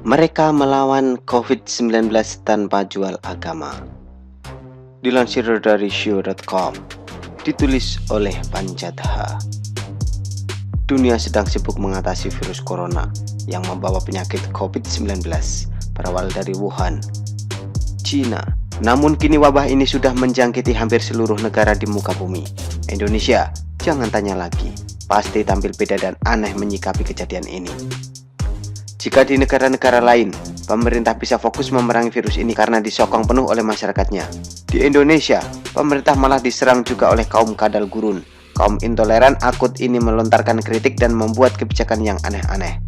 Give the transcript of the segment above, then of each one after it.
Mereka melawan COVID-19 tanpa jual agama. Dilansir dari show.com, ditulis oleh Panjatha. Dunia sedang sibuk mengatasi virus corona yang membawa penyakit COVID-19 berawal dari Wuhan, Cina. Namun kini wabah ini sudah menjangkiti hampir seluruh negara di muka bumi. Indonesia, jangan tanya lagi, pasti tampil beda dan aneh menyikapi kejadian ini. Jika di negara-negara lain, pemerintah bisa fokus memerangi virus ini karena disokong penuh oleh masyarakatnya. Di Indonesia, pemerintah malah diserang juga oleh kaum kadal gurun. Kaum intoleran akut ini melontarkan kritik dan membuat kebijakan yang aneh-aneh.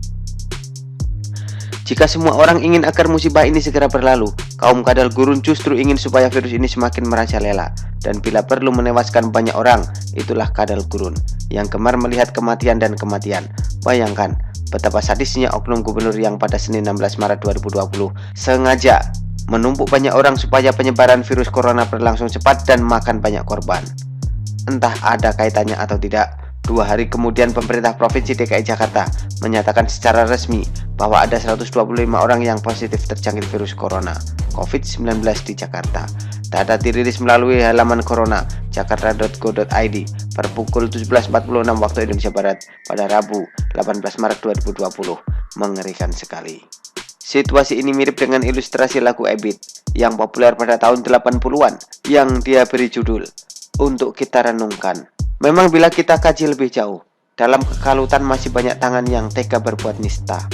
Jika semua orang ingin agar musibah ini segera berlalu, kaum kadal gurun justru ingin supaya virus ini semakin merajalela. Dan bila perlu menewaskan banyak orang, itulah kadal gurun yang gemar melihat kematian dan kematian. Bayangkan betapa sadisnya oknum gubernur yang pada Senin 16 Maret 2020 sengaja menumpuk banyak orang supaya penyebaran virus corona berlangsung cepat dan makan banyak korban. Entah ada kaitannya atau tidak, 2 hari kemudian pemerintah Provinsi DKI Jakarta menyatakan secara resmi bahwa ada 125 orang yang positif terjangkit virus corona COVID-19 di Jakarta. Data dirilis melalui halaman corona jakarta.go.id per pukul 17.46 waktu Indonesia Barat pada Rabu 18 Maret 2020. Mengerikan sekali. Situasi ini mirip dengan ilustrasi lagu Ebit yang populer pada tahun 80-an yang dia beri judul Untuk Kita Renungkan. Memang bila kita kaji lebih jauh, dalam kekalutan masih banyak tangan yang tega berbuat nista.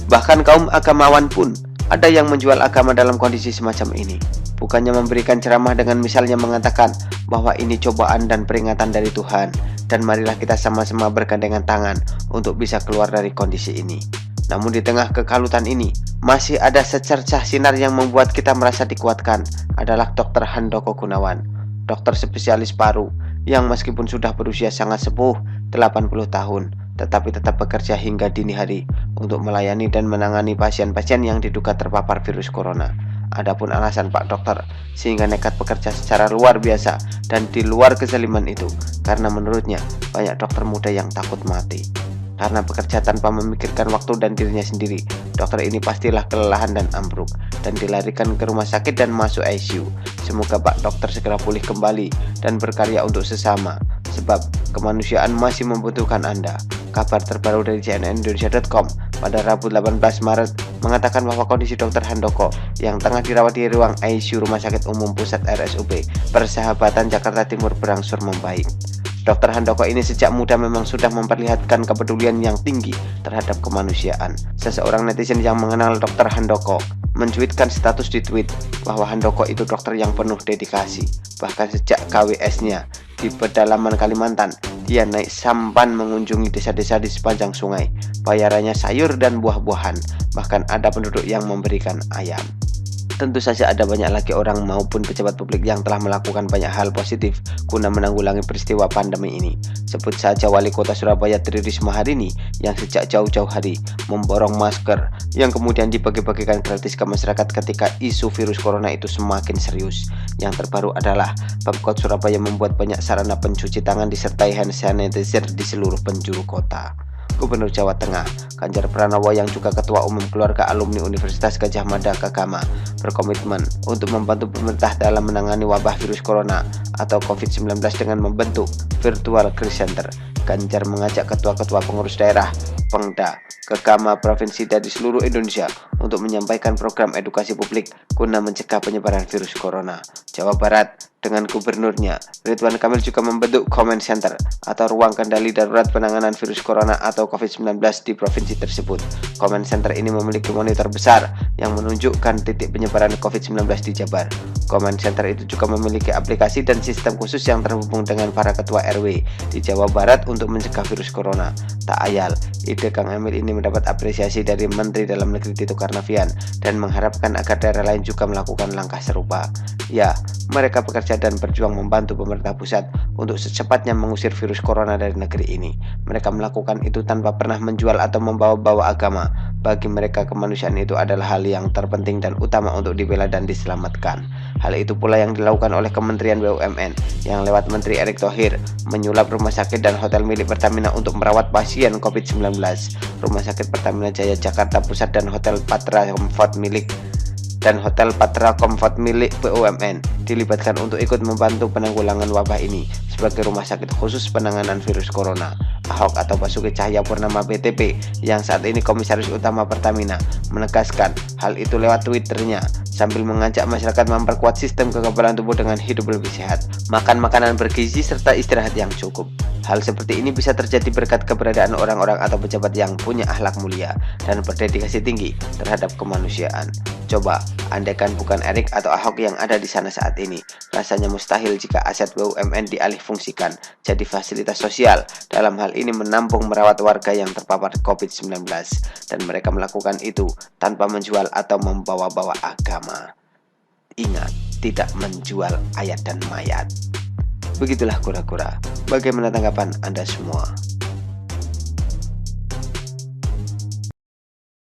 Bahkan kaum agamawan pun ada yang menjual agama dalam kondisi semacam ini. Bukannya memberikan ceramah dengan misalnya mengatakan bahwa ini cobaan dan peringatan dari Tuhan, dan marilah kita sama-sama bergandengan tangan untuk bisa keluar dari kondisi ini. Namun di tengah kekalutan ini, masih ada secercah sinar yang membuat kita merasa dikuatkan, adalah Dr. Handoko Gunawan, dokter spesialis paru, yang meskipun sudah berusia sangat sepuh, 80 tahun, tetapi tetap bekerja hingga dini hari untuk melayani dan menangani pasien-pasien yang diduga terpapar virus corona. Adapun alasan Pak Dokter sehingga nekat bekerja secara luar biasa dan di luar kezaliman itu, karena menurutnya banyak dokter muda yang takut mati. Karena bekerja tanpa memikirkan waktu dan dirinya sendiri, dokter ini pastilah kelelahan dan ambruk dan dilarikan ke rumah sakit dan masuk ICU. Semoga Pak Dokter segera pulih kembali dan berkarya untuk sesama, sebab kemanusiaan masih membutuhkan Anda. Kabar terbaru dari cnnindonesia.com pada Rabu 18 Maret mengatakan bahwa kondisi Dr. Handoko yang tengah dirawat di ruang ICU Rumah Sakit Umum Pusat RSUP Persahabatan Jakarta Timur berangsur membaik. Dr. Handoko ini sejak muda memang sudah memperlihatkan kepedulian yang tinggi terhadap kemanusiaan. Seseorang netizen yang mengenal Dr. Handoko mencuitkan status di tweet bahwa Handoko itu dokter yang penuh dedikasi. Bahkan sejak KWS-nya di pedalaman Kalimantan, dia naik sampan mengunjungi desa-desa di sepanjang sungai. Bayarannya sayur dan buah-buahan, bahkan ada penduduk yang memberikan ayam. Tentu saja ada banyak lagi orang maupun pejabat publik yang telah melakukan banyak hal positif guna menanggulangi peristiwa pandemi ini. Sebut saja Wali Kota Surabaya Tri Risma hari ini yang sejak jauh-jauh hari memborong masker yang kemudian dibagi-bagikan gratis ke masyarakat ketika isu virus corona itu semakin serius. Yang terbaru adalah Pemkot Surabaya membuat banyak sarana pencuci tangan disertai hand sanitizer di seluruh penjuru kota. Gubernur Jawa Tengah, Ganjar Pranowo yang juga Ketua Umum Keluarga Alumni Universitas Gadjah Mada Kagama berkomitmen untuk membantu pemerintah dalam menangani wabah virus corona atau COVID-19 dengan membentuk Virtual Crisis Center. Ganjar mengajak ketua-ketua pengurus daerah, Pengda, Kagama provinsi dari seluruh Indonesia untuk menyampaikan program edukasi publik guna mencegah penyebaran virus corona. Jawa Barat dengan gubernurnya Ridwan Kamil juga membentuk Command Center atau ruang kendali darurat penanganan virus corona atau COVID-19 di provinsi tersebut. Command Center ini memiliki monitor besar yang menunjukkan titik penyebaran COVID-19 di Jabar. Command Center itu juga memiliki aplikasi dan sistem khusus yang terhubung dengan para ketua RW di Jawa Barat untuk mencegah virus corona. Tak ayal, ide Kang Emil ini mendapat apresiasi dari Menteri Dalam Negeri Tito Karnavian dan mengharapkan agar daerah lain juga melakukan langkah serupa. Ya, mereka bekerja dan berjuang membantu pemerintah pusat untuk secepatnya mengusir virus corona dari negeri ini. Mereka melakukan itu tanpa pernah menjual atau membawa-bawa agama. Bagi mereka kemanusiaan itu adalah hal hal yang terpenting dan utama untuk dibela dan diselamatkan. Hal itu pula yang dilakukan oleh Kementerian BUMN yang lewat Menteri Erick Thohir menyulap rumah sakit dan hotel milik Pertamina untuk merawat pasien COVID-19. Rumah sakit Pertamina Jaya Jakarta Pusat dan Hotel Patra Comfort milik BUMN dilibatkan untuk ikut membantu penanggulangan wabah ini sebagai rumah sakit khusus penanganan virus corona. Ahok atau Basuki Cahayapurnama BTP yang saat ini Komisaris Utama Pertamina menegaskan hal itu lewat Twitternya sambil mengajak masyarakat memperkuat sistem kekebalan tubuh dengan hidup lebih sehat, makan makanan bergizi serta istirahat yang cukup. Hal seperti ini bisa terjadi berkat keberadaan orang-orang atau pejabat yang punya akhlak mulia dan berdedikasi tinggi terhadap kemanusiaan. Coba, andaikan bukan Erick atau Ahok yang ada di sana saat ini, rasanya mustahil jika aset BUMN dialihfungsikan jadi fasilitas sosial, dalam hal ini menampung merawat warga yang terpapar COVID-19, dan mereka melakukan itu tanpa menjual atau membawa-bawa agama. Ingat, tidak menjual ayat dan mayat. Begitulah kura-kura. Bagaimana tanggapan Anda semua?